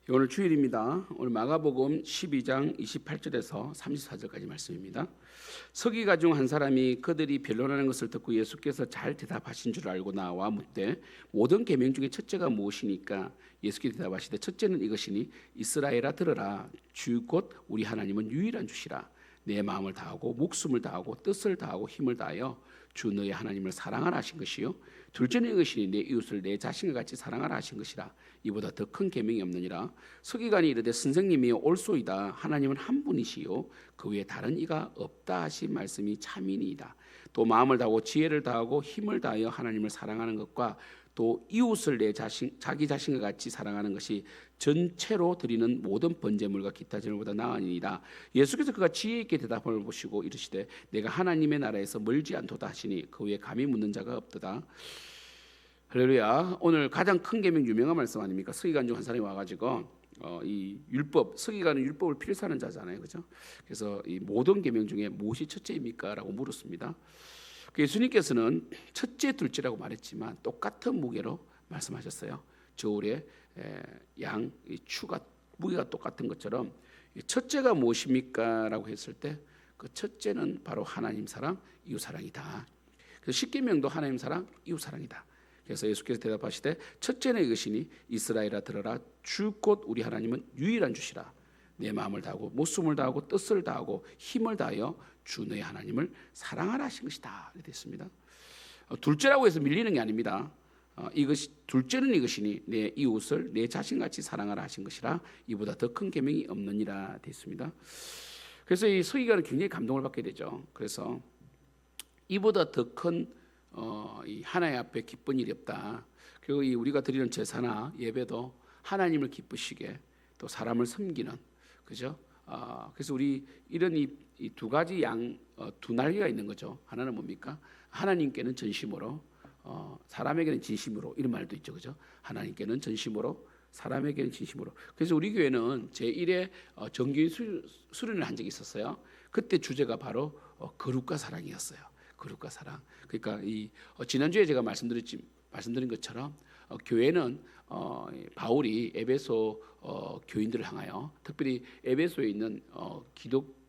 오늘 주일입니다. 오늘 마가복음 12장 28절에서 34절까지 말씀입니다. 서기가 중 한 사람이 그들이 변론하는 것을 듣고 예수께서 잘 대답하신 줄 알고 나와 묻되 모든 계명 중에 첫째가 무엇이니까? 예수께서 대답하시되 첫째는 이것이니 이스라엘아 들으라 주 곧 우리 하나님은 유일한 주시라. 내 마음을 다하고 목숨을 다하고 뜻을 다하고 힘을 다하여 주 너의 하나님을 사랑하라 하신 것이요 둘째는 이것이니 내 이웃을 내 자신과 같이 사랑하라 하신 것이라. 이보다 더 큰 계명이 없느니라. 서기관이 이르되 선생님이 옳소이다. 하나님은 한 분이시요 그 외에 다른 이가 없다 하신 말씀이 참이니이다. 또 마음을 다하고 지혜를 다하고 힘을 다하여 하나님을 사랑하는 것과 또 이웃을 자기 자신과 같이 사랑하는 것이 전체로 드리는 모든 번제물과 기타 제물보다 나으니이다. 예수께서 그가 지혜 있게 대답을 보시고 이르시되 내가 하나님의 나라에서 멀지 않도다 하시니 그 위에 감히 묻는 자가 없도다. 할렐루야. 오늘 가장 큰 계명 유명한 말씀 아닙니까? 서기관 중 한 사람이 와가지고 이 율법, 서기관은 율법을 필사하는 자잖아요, 그죠? 그래서 이 모든 계명 중에 무엇이 첫째입니까?라고 물었습니다. 예수님께서는 첫째, 둘째라고 말했지만 똑같은 무게로 말씀하셨어요. 저울에 양 추가 무게가 똑같은 것처럼 첫째가 무엇입니까? 라고 했을 때 그 첫째는 바로 하나님 사랑, 이웃 사랑이다. 그래서 십계명도 하나님 사랑, 이웃 사랑이다. 그래서 예수께서 대답하시되 첫째는 이것이니 이스라엘아 들어라 주 곧 우리 하나님은 유일한 주시라. 내 마음을 다하고 목숨을 다하고 뜻을 다하고 힘을 다하여 주 너의 하나님을 사랑하라 하신 것이다. 이렇게 됐습니다. 둘째라고 해서 밀리는 게 아닙니다. 둘째는 이것이니 내 이웃을 내 자신같이 사랑하라 하신 것이라. 이보다 더 큰 계명이 없느니라 됐습니다. 그래서 이 서기관은 굉장히 감동을 받게 되죠. 그래서 이보다 더 큰 이 하나님 앞에 기쁜 일이 없다. 그리고 이 우리가 드리는 제사나 예배도 하나님을 기쁘시게 또 사람을 섬기는, 그죠? 그래서 우리 이런 이 두 가지 두 날개가 있는 거죠. 하나는 뭡니까? 하나님께는 전심으로, 사람에게는 진심으로, 이런 말도 있죠, 그죠? 하나님께는 전심으로, 사람에게는 진심으로. 그래서 우리 교회는 제1회 정규 수련을 한 적이 있었어요. 그때 주제가 바로 거룩과 사랑이었어요. 거룩과 사랑. 그러니까 지난주에 제가 말씀드린 것처럼 교회는 바울이 에베소 교인들을 향하여, 특별히 에베소에 있는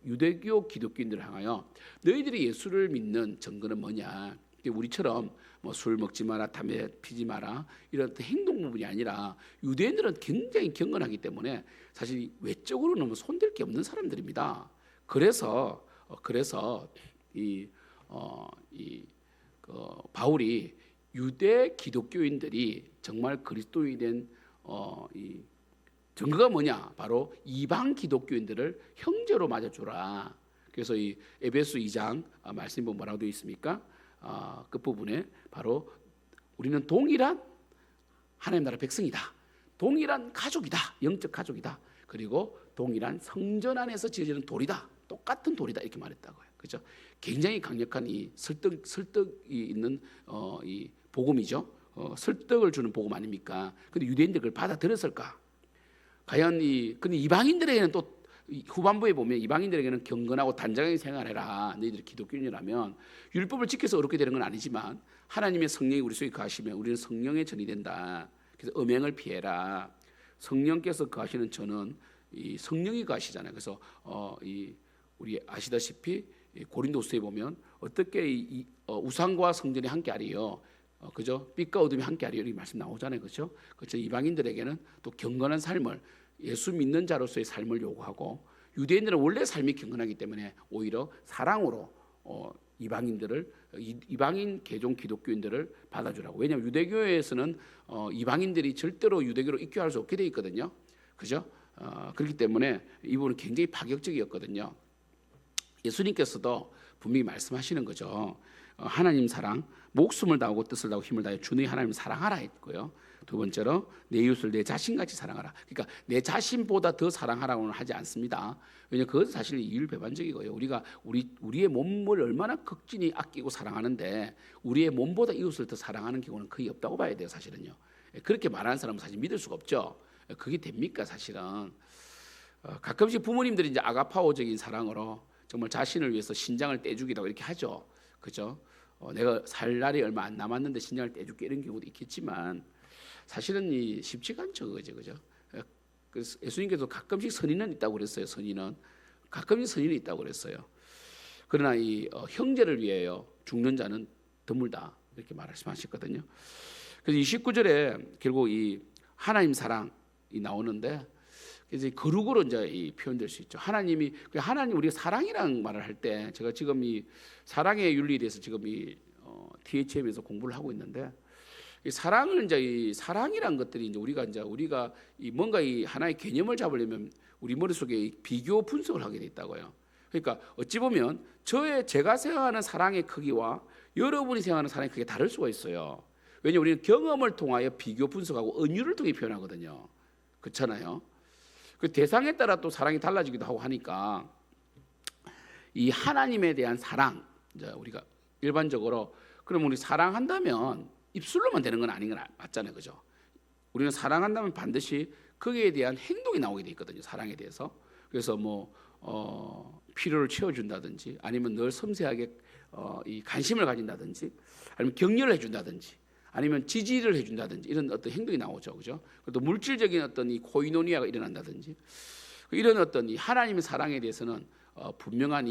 유대교 기독교인들을 향하여 너희들이 예수를 믿는 증거는 뭐냐? 우리처럼 뭐 술 먹지 마라, 담배 피지 마라 이런 행동 부분이 아니라 유대인들은 굉장히 경건하기 때문에 사실 외적으로는 손댈 게 없는 사람들입니다. 그래서 바울이 유대 기독교인들이 정말 그리스도인이 된 이 증거가 뭐냐? 바로 이방 기독교인들을 형제로 맞아주라. 그래서 이 에베소 2장 말씀이 뭐라고 되어 있습니까? 그 부분에 바로 우리는 동일한 하나님 나라 백성이다. 동일한 가족이다. 영적 가족이다. 그리고 동일한 성전 안에서 지어지는 돌이다. 똑같은 돌이다. 이렇게 말했다고요. 그렇죠? 굉장히 강력한 이 설득이 있는 이 복음이죠. 설득을 주는 복음 아닙니까? 근데 유대인들 그걸 받아들였을까? 과연 근데 이방인들에게는 또 후반부에 보면 이방인들에게는 경건하고 단정하게 생활해라. 너희들이 기독교인이라면 율법을 지켜서 어렵게 되는 건 아니지만 하나님의 성령이 우리 속에 거하시면 우리는 성령의 전이 된다. 그래서 음행을 피해라. 성령께서 거하시는 전은 이 성령이 거하시잖아요. 그래서 우리 아시다시피 고린도서에 보면 어떻게 우상과 성전이 함께하리요. 그죠? 빛과 어둠이 함께하리요. 이렇게 말씀 나오잖아요. 그렇죠? 그렇죠. 이방인들에게는 또 경건한 삶을, 예수 믿는 자로서의 삶을 요구하고, 유대인들은 원래 삶이 경건하기 때문에 오히려 사랑으로 이방인 개종 기독교인들을 받아주라고. 왜냐하면 유대교회에서는 이방인들이 절대로 유대교로 입교할 수 없게 돼 있거든요. 그죠? 그렇기 때문에 이 부분은 굉장히 파격적이었거든요. 예수님께서도 분명히 말씀하시는 거죠. 하나님 사랑, 목숨을 다하고 뜻을 다하고 힘을 다해 주 너희 하나님을 사랑하라 했고요. 두 번째로 내 이웃을 내 자신같이 사랑하라. 그러니까 내 자신보다 더 사랑하라고는 하지 않습니다. 왜냐하면 그것은 사실 이율배반적이고요. 우리가 우리의 몸을 얼마나 극진히 아끼고 사랑하는데 우리의 몸보다 이웃을 더 사랑하는 경우는 거의 없다고 봐야 돼요. 사실은요. 그렇게 말하는 사람은 사실 믿을 수가 없죠. 그게 됩니까? 사실은 가끔씩 부모님들이 이제 아가파오적인 사랑으로 정말 자신을 위해서 신장을 떼주기도 이렇게 하죠. 그죠? 내가 살 날이 얼마 안 남았는데 신장을 떼줄게 이런 경우도 있겠지만 사실은 쉽지가 않죠, 그죠? 그래서 예수님께서 가끔씩 선인은 있다고 그랬어요. 선인은 가끔씩 선인이 있다고 그랬어요. 그러나 이 형제를 위하여 죽는 자는 드물다 이렇게 말씀하셨거든요. 그래서 이 19절에 결국 이 하나님 사랑이 나오는데 이제 거룩으로 이제 이 표현될 수 있죠. 하나님이 하나님 우리가 사랑이라는 말을 할 때 제가 지금 이 사랑의 윤리에 대해서 지금 이 THM에서 공부를 하고 있는데 이 사랑을 이제 이 사랑이란 것들이 이제 우리가 이 뭔가 이 하나의 개념을 잡으려면 우리 머릿속에 이 비교 분석을 하게 돼 있다고요. 그러니까 어찌 보면 제가 생각하는 사랑의 크기와 여러분이 생각하는 사랑의 크기가 다를 수가 있어요. 왜냐하면 우리는 경험을 통하여 비교 분석하고 은유를 통해 표현하거든요. 그렇잖아요. 그 대상에 따라 또 사랑이 달라지기도 하고 하니까 이 하나님에 대한 사랑, 이제 우리가 일반적으로 그럼 우리 사랑한다면 입술로만 되는 건 아닌 건 맞잖아요, 그죠? 우리는 사랑한다면 반드시 거기에 대한 행동이 나오게 돼 있거든요, 사랑에 대해서. 그래서 뭐 필요를 채워준다든지, 아니면 늘 섬세하게 이 관심을 가진다든지, 아니면 격려를 해준다든지, 아니면 지지를 해준다든지 이런 어떤 행동이 나오죠, 그죠? 또 물질적인 어떤 이 코이노니아가 일어난다든지 이런 어떤 이 하나님의 사랑에 대해서는 분명한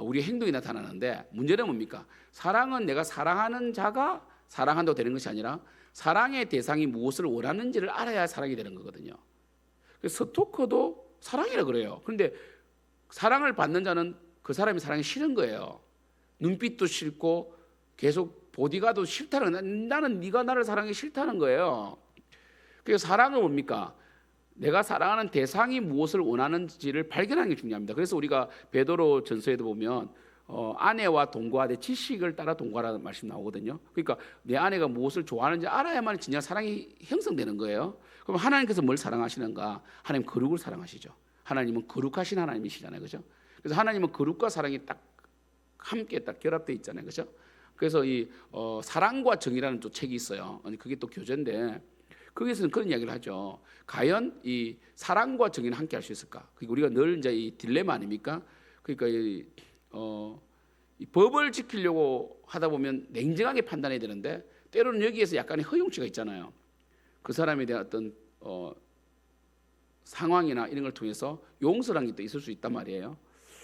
우리의 행동이 나타나는데 문제는 뭡니까? 사랑은 내가 사랑하는 자가 사랑한다고 되는 것이 아니라 사랑의 대상이 무엇을 원하는지를 알아야 사랑이 되는 거거든요. 그래서 스토커도 사랑이라 그래요. 그런데 사랑을 받는 자는 그 사람이 사랑이 싫은 거예요. 눈빛도 싫고 계속 보디가도 싫다는 거예요. 나는 네가 나를 사랑하기 싫다는 거예요. 그래서 사랑은 뭡니까? 내가 사랑하는 대상이 무엇을 원하는지를 발견하는 게 중요합니다. 그래서 우리가 베드로 전서에도 보면 아내와 동거하되 지식을 따라 동거하라는 말씀 나오거든요. 그러니까 내 아내가 무엇을 좋아하는지 알아야만 진짜 사랑이 형성되는 거예요. 그럼 하나님께서 뭘 사랑하시는가? 하나님 거룩을 사랑하시죠. 하나님은 거룩하신 하나님이시잖아요, 그죠? 그래서 하나님은 거룩과 사랑이 딱 함께 딱 결합되어 있잖아요, 그죠? 그래서 이 사랑과 정의라는 또 책이 있어요. 그게 또 교재인데 거기서는 그런 이야기를 하죠. 과연 이 사랑과 정의는 함께 할 수 있을까? 그러니까 우리가 늘 이제 이 딜레마 아닙니까? 그러니까 이 법을 지키려고 하다 보면 냉정하게 판단해야 되는데 때로는 여기에서 약간의 허용치가 있잖아요. 그 사람에 대한 어떤 상황이나 이런 걸 통해서 용서라는 게 또 있을 수 있단 말이에요.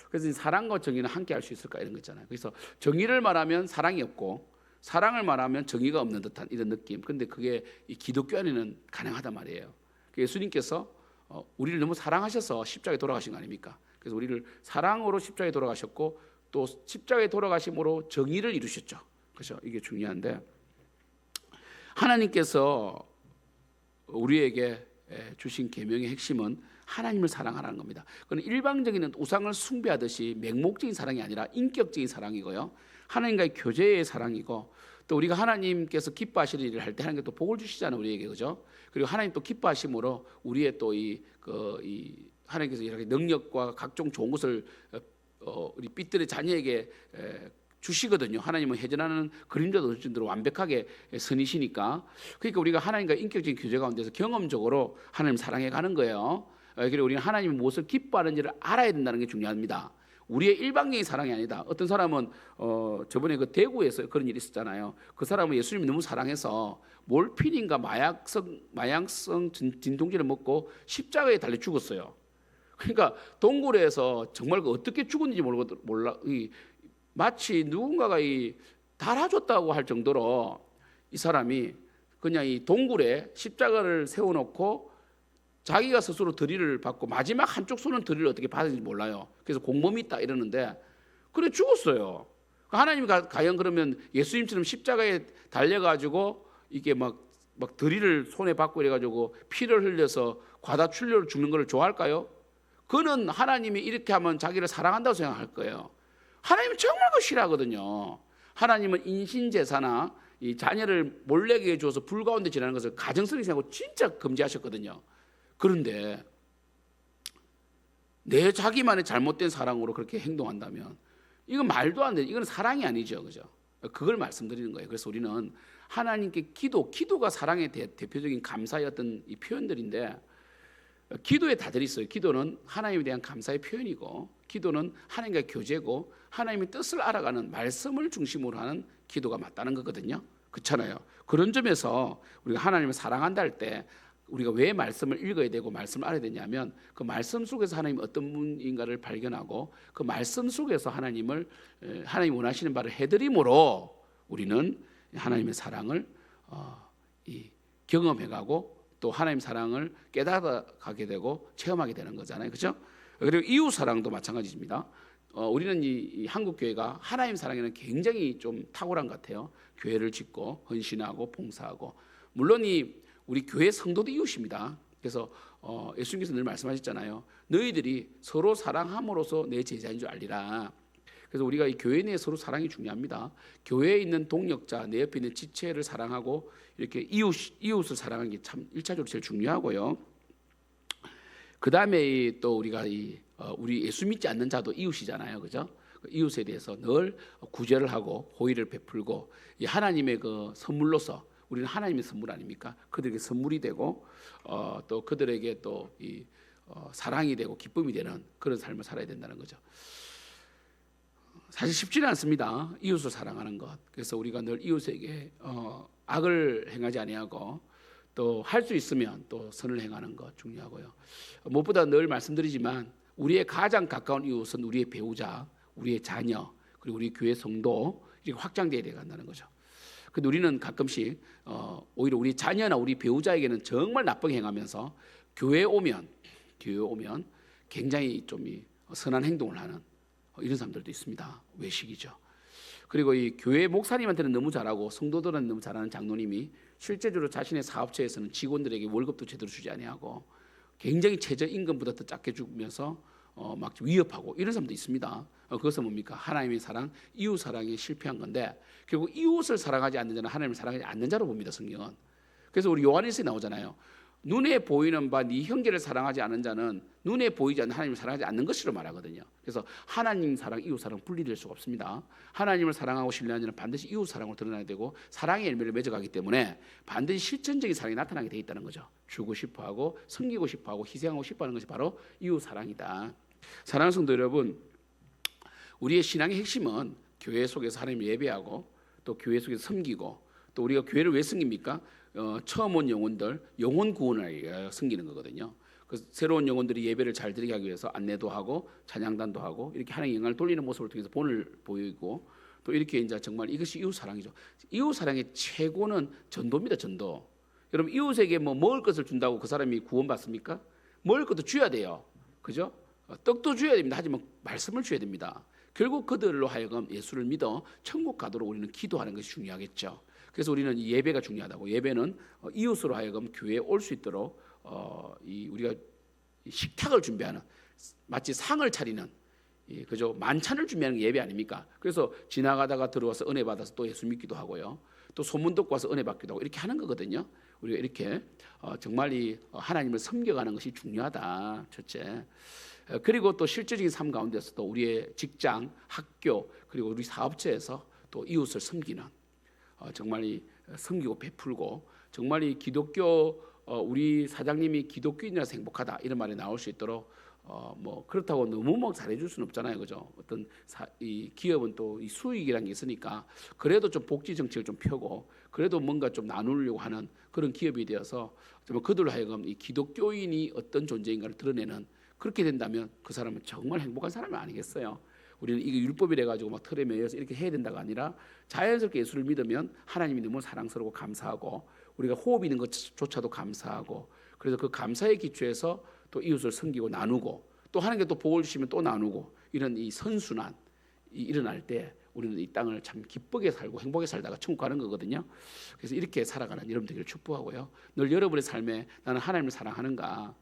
그래서 사랑과 정의는 함께 할 수 있을까 이런 거 있잖아요. 그래서 정의를 말하면 사랑이 없고 사랑을 말하면 정의가 없는 듯한 이런 느낌. 근데 그게 이 기독교 안에는 가능하단 말이에요. 예수님께서 우리를 너무 사랑하셔서 십자가에 돌아가신 거 아닙니까? 그래서 우리를 사랑으로 십자가에 돌아가셨고 또 십자가에 돌아가심으로 정의를 이루셨죠. 그렇죠? 이게 중요한데 하나님께서 우리에게 주신 계명의 핵심은 하나님을 사랑하라는 겁니다. 그건 일방적인 우상을 숭배하듯이 맹목적인 사랑이 아니라 인격적인 사랑이고요. 하나님과의 교제의 사랑이고 또 우리가 하나님께서 기뻐하시는 일을 할 때 하나님께 또 복을 주시잖아요, 우리에게, 그죠? 그리고 하나님 또 기뻐하심으로 우리의 또 하나님께서 이렇게 능력과 각종 좋은 것을 우리 삐뚤의 자녀에게 주시거든요. 하나님은 해전하는 그림자도 없을 정도로 완벽하게 선이시니까. 그러니까 우리가 하나님과 인격적인 교제 가운데서 경험적으로 하나님 사랑해 가는 거예요. 그리고 우리는 하나님이 무엇을 기뻐하는지를 알아야 된다는 게 중요합니다. 우리의 일방적인 사랑이 아니다. 어떤 사람은 저번에 그 대구에서 그런 일이 있었잖아요. 그 사람은 예수님이 너무 사랑해서 몰핀인가 마약성 진통제를 먹고 십자가에 달려 죽었어요. 그러니까 동굴에서 정말 어떻게 죽었는지 몰라. 마치 누군가가 달아줬다고 할 정도로 이 사람이 그냥 이 동굴에 십자가를 세워놓고 자기가 스스로 들이를 받고 마지막 한쪽 손은 들이를 어떻게 받은지 몰라요. 그래서 공범이 있다 이러는데 그래 죽었어요. 하나님이 과연 그러면 예수님처럼 십자가에 달려가지고 이게 막 들이를 손에 받고 이래가지고 피를 흘려서 과다출혈로 죽는 걸 좋아할까요? 그는 하나님이 이렇게 하면 자기를 사랑한다고 생각할 거예요. 하나님은 정말 그거 싫어하거든요. 하나님은 인신제사나 이 자녀를 몰래게 해줘서 불 가운데 지나는 것을 가정스럽게 생각하고 진짜 금지하셨거든요. 그런데 내 자기만의 잘못된 사랑으로 그렇게 행동한다면 이건 말도 안 돼. 이건 사랑이 아니죠, 그죠? 그걸 말씀드리는 거예요. 그래서 우리는 하나님께 기도가 사랑의 대표적인 감사의 어떤 이 표현들인데 기도에 다들 있어요. 기도는 하나님에 대한 감사의 표현이고 기도는 하나님과의 교제고 하나님의 뜻을 알아가는 말씀을 중심으로 하는 기도가 맞다는 거거든요. 그렇잖아요. 그런 점에서 우리가 하나님을 사랑한다 할 때 우리가 왜 말씀을 읽어야 되고 말씀을 알아야 되냐면 그 말씀 속에서 하나님이 어떤 분인가를 발견하고 그 말씀 속에서 하나님 원하시는 바를 해드림으로 우리는 하나님의 사랑을 경험해가고 또 하나님 사랑을 깨달아가게 되고 체험하게 되는 거잖아요, 그렇죠? 그리고 이웃 사랑도 마찬가지입니다. 우리는 이 한국 교회가 하나님 사랑에는 굉장히 좀 탁월한 것 같아요. 교회를 짓고 헌신하고 봉사하고, 물론 우리 교회 성도도 이웃입니다. 그래서 예수님께서 늘 말씀하셨잖아요. 너희들이 서로 사랑함으로써 내 제자인 줄 알리라. 그래서 우리가 이 교회 내에 서로 사랑이 중요합니다. 교회에 있는 동역자, 내 옆에 있는 지체를 사랑하고 이렇게 이웃을 사랑하는 게 참 1차적으로 제일 중요하고요. 그 다음에 또 우리가 우리 예수 믿지 않는 자도 이웃이잖아요, 그죠? 이웃에 대해서 늘 구제를 하고 호의를 베풀고, 이 하나님의 그 선물로서 우리는 하나님의 선물 아닙니까? 그들에게 선물이 되고 또 그들에게 또 사랑이 되고 기쁨이 되는 그런 삶을 살아야 된다는 거죠. 사실 쉽지는 않습니다, 이웃을 사랑하는 것. 그래서 우리가 늘 이웃에게 악을 행하지 아니하고 또 할 수 있으면 또 선을 행하는 것 중요하고요. 무엇보다 늘 말씀드리지만 우리의 가장 가까운 이웃은 우리의 배우자, 우리의 자녀, 그리고 우리 교회 성도, 이렇게 확장돼야 된다는 거죠. 근데 우리는 가끔씩 오히려 우리 자녀나 우리 배우자에게는 정말 나쁘게 행하면서 교회에 오면 굉장히 좀 선한 행동을 하는 이런 사람들도 있습니다. 외식이죠. 그리고 이 교회 목사님한테는 너무 잘하고 성도들한테 너무 잘하는 장로님이 실제적으로 자신의 사업체에서는 직원들에게 월급도 제대로 주지 아니하고 굉장히 최저임금보다 더 작게 주면서 막 위협하고 이런 사람도 있습니다. 그것은 뭡니까? 하나님의 사랑, 이웃 사랑에 실패한 건데, 결국 이웃을 사랑하지 않는 자는 하나님을 사랑하지 않는 자로 봅니다, 성경은. 그래서 우리 요한일서에 나오잖아요. 눈에 보이는 바 네 형제를 사랑하지 않는 자는 눈에 보이지 않는 하나님을 사랑하지 않는 것으로 말하거든요. 그래서 하나님 사랑, 이웃 사랑 분리될 수가 없습니다. 하나님을 사랑하고 신뢰하는 자는 반드시 이웃 사랑으로 드러나야 되고 사랑의 열매를 맺어가기 때문에 반드시 실천적인 사랑이 나타나게 돼 있다는 거죠. 주고 싶어하고 섬기고 싶어하고 희생하고 싶어하는 것이 바로 이웃 사랑이다. 사랑하는 성도 여러분, 우리의 신앙의 핵심은 교회 속에서 하나님을 예배하고 또 교회 속에서 섬기고, 또 우리가 교회를 왜 섬깁니까? 처음 온 영혼들 영혼 구원을 위하여 섬기는 거거든요. 그 새로운 영혼들이 예배를 잘 드리게 하기 위해서 안내도 하고 찬양단도 하고 이렇게 하나님의 영광을 돌리는 모습을 통해서 본을 보이고, 또 이렇게 이제 정말 이것이 이웃 사랑이죠. 이웃 사랑의 최고는 전도입니다, 전도. 여러분, 이웃에게 뭐 먹을 것을 준다고 그 사람이 구원받습니까? 먹을 것도 줘야 돼요, 그죠? 떡도 줘야 됩니다. 하지만 말씀을 줘야 됩니다. 결국 그들로 하여금 예수를 믿어 천국 가도록 우리는 기도하는 것이 중요하겠죠. 그래서 우리는 이 예배가 중요하다고. 예배는 이웃으로 하여금 교회에 올 수 있도록 우리가 식탁을 준비하는, 마치 상을 차리는, 그죠? 만찬을 준비하는 게 예배 아닙니까? 그래서 지나가다가 들어와서 은혜 받아서 또 예수 믿기도 하고요. 또 소문 듣고 와서 은혜 받기도 하고 이렇게 하는 거거든요. 우리가 이렇게 정말 하나님을 섬겨가는 것이 중요하다. 첫째. 그리고 또 실제적인 삶 가운데서도 우리의 직장, 학교, 그리고 우리 사업체에서 또 이웃을 섬기는, 정말 섬기고 베풀고, 정말 이 기독교 우리 사장님이 기독교인이라서 행복하다 이런 말이 나올 수 있도록 뭐 그렇다고 너무 막 잘해줄 수는 없잖아요, 그죠? 어떤 이 기업은 또 이 수익이라는 게 있으니까 그래도 좀 복지 정책을 좀 펴고 그래도 뭔가 좀 나누려고 하는 그런 기업이 되어서 정말 그들로 하여금 이 기독교인이 어떤 존재인가를 드러내는, 그렇게 된다면 그 사람은 정말 행복한 사람이 아니겠어요? 우리는 이게 율법이래 가지고 막 틀에 매여서 이렇게 해야 된다가 아니라 자연스럽게 예수를 믿으면 하나님이 너무 사랑스럽고 감사하고 우리가 호흡 있는 것조차도 감사하고, 그래서 그 감사의 기초에서 또 이웃을 섬기고 나누고, 또 하나님께 또 복을 주시면 또 나누고, 이런 이 선순환이 일어날 때 우리는 이 땅을 참 기쁘게 살고 행복하게 살다가 천국 가는 거거든요. 그래서 이렇게 살아가는 여러분 되기를 축복하고요. 늘 여러분의 삶에 나는 하나님을 사랑하는가,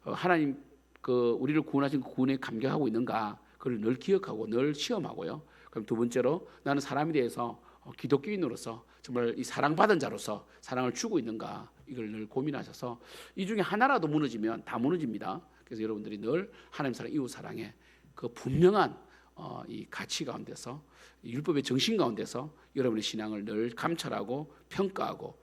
하나님 우리를 구원하신 그 구원에 감격하고 있는가, 그걸 늘 기억하고 늘 시험하고요. 그럼 두 번째로 나는 사람에 대해서 기독교인으로서 정말 이 사랑받은 자로서 사랑을 주고 있는가, 이걸 늘 고민하셔서 이 중에 하나라도 무너지면 다 무너집니다. 그래서 여러분들이 늘 하나님 사랑, 이웃 사랑의 그 분명한 이 가치 가운데서, 율법의 정신 가운데서 여러분의 신앙을 늘 감찰하고 평가하고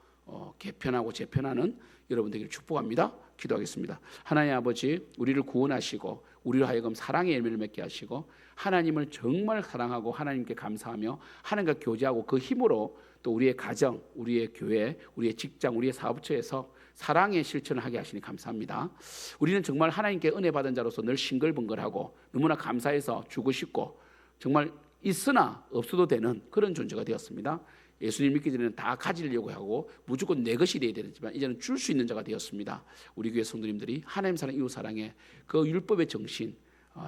개편하고 재편하는 여러분 되기를 축복합니다. 기도하겠습니다. 하나님 아버지, 우리를 구원하시고 우리로 하여금 사랑의 열매를 맺게 하시고 하나님을 정말 사랑하고 하나님께 감사하며 하나님과 교제하고 그 힘으로 또 우리의 가정, 우리의 교회, 우리의 직장, 우리의 사업처에서 사랑의 실천을 하게 하시니 감사합니다. 우리는 정말 하나님께 은혜 받은 자로서 늘 싱글벙글하고 너무나 감사해서 주고 싶고 정말 있으나 없어도 되는 그런 존재가 되었습니다. 예수님 믿기 전에는 다 가지려고 하고 무조건 내 것이 되어야 되지만 이제는 줄 수 있는 자가 되었습니다. 우리 교회 성도님들이 하나님 사랑, 이웃 사랑의 그 율법의 정신,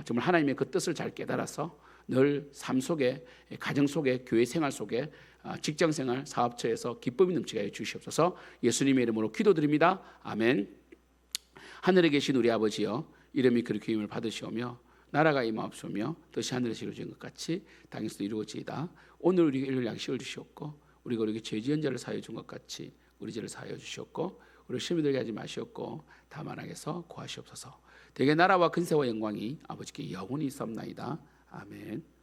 정말 하나님의 그 뜻을 잘 깨달아서 늘 삶 속에, 가정 속에, 교회 생활 속에, 직장 생활, 사업처에서 기쁨이 넘치게 해 주시옵소서. 예수님의 이름으로 기도드립니다. 아멘. 하늘에 계신 우리 아버지여, 이름이 그렇게 힘을 받으시오며 나라가 임하옵소며 뜻이 하늘에서 이루어진 것 같이 땅에서도 이루어지이다. 오늘 우리에게 일일 양식을 주시옵고 우리가 우리에게 죄 지은 자를 사하여 준 것 같이 우리 죄를 사하여 주시옵고 우리 시험에 들게 하지 마시옵고 다만 악에서 구하시옵소서. 대개 나라와 근세와 영광이 아버지께 영원히 있사옵나이다. 아멘.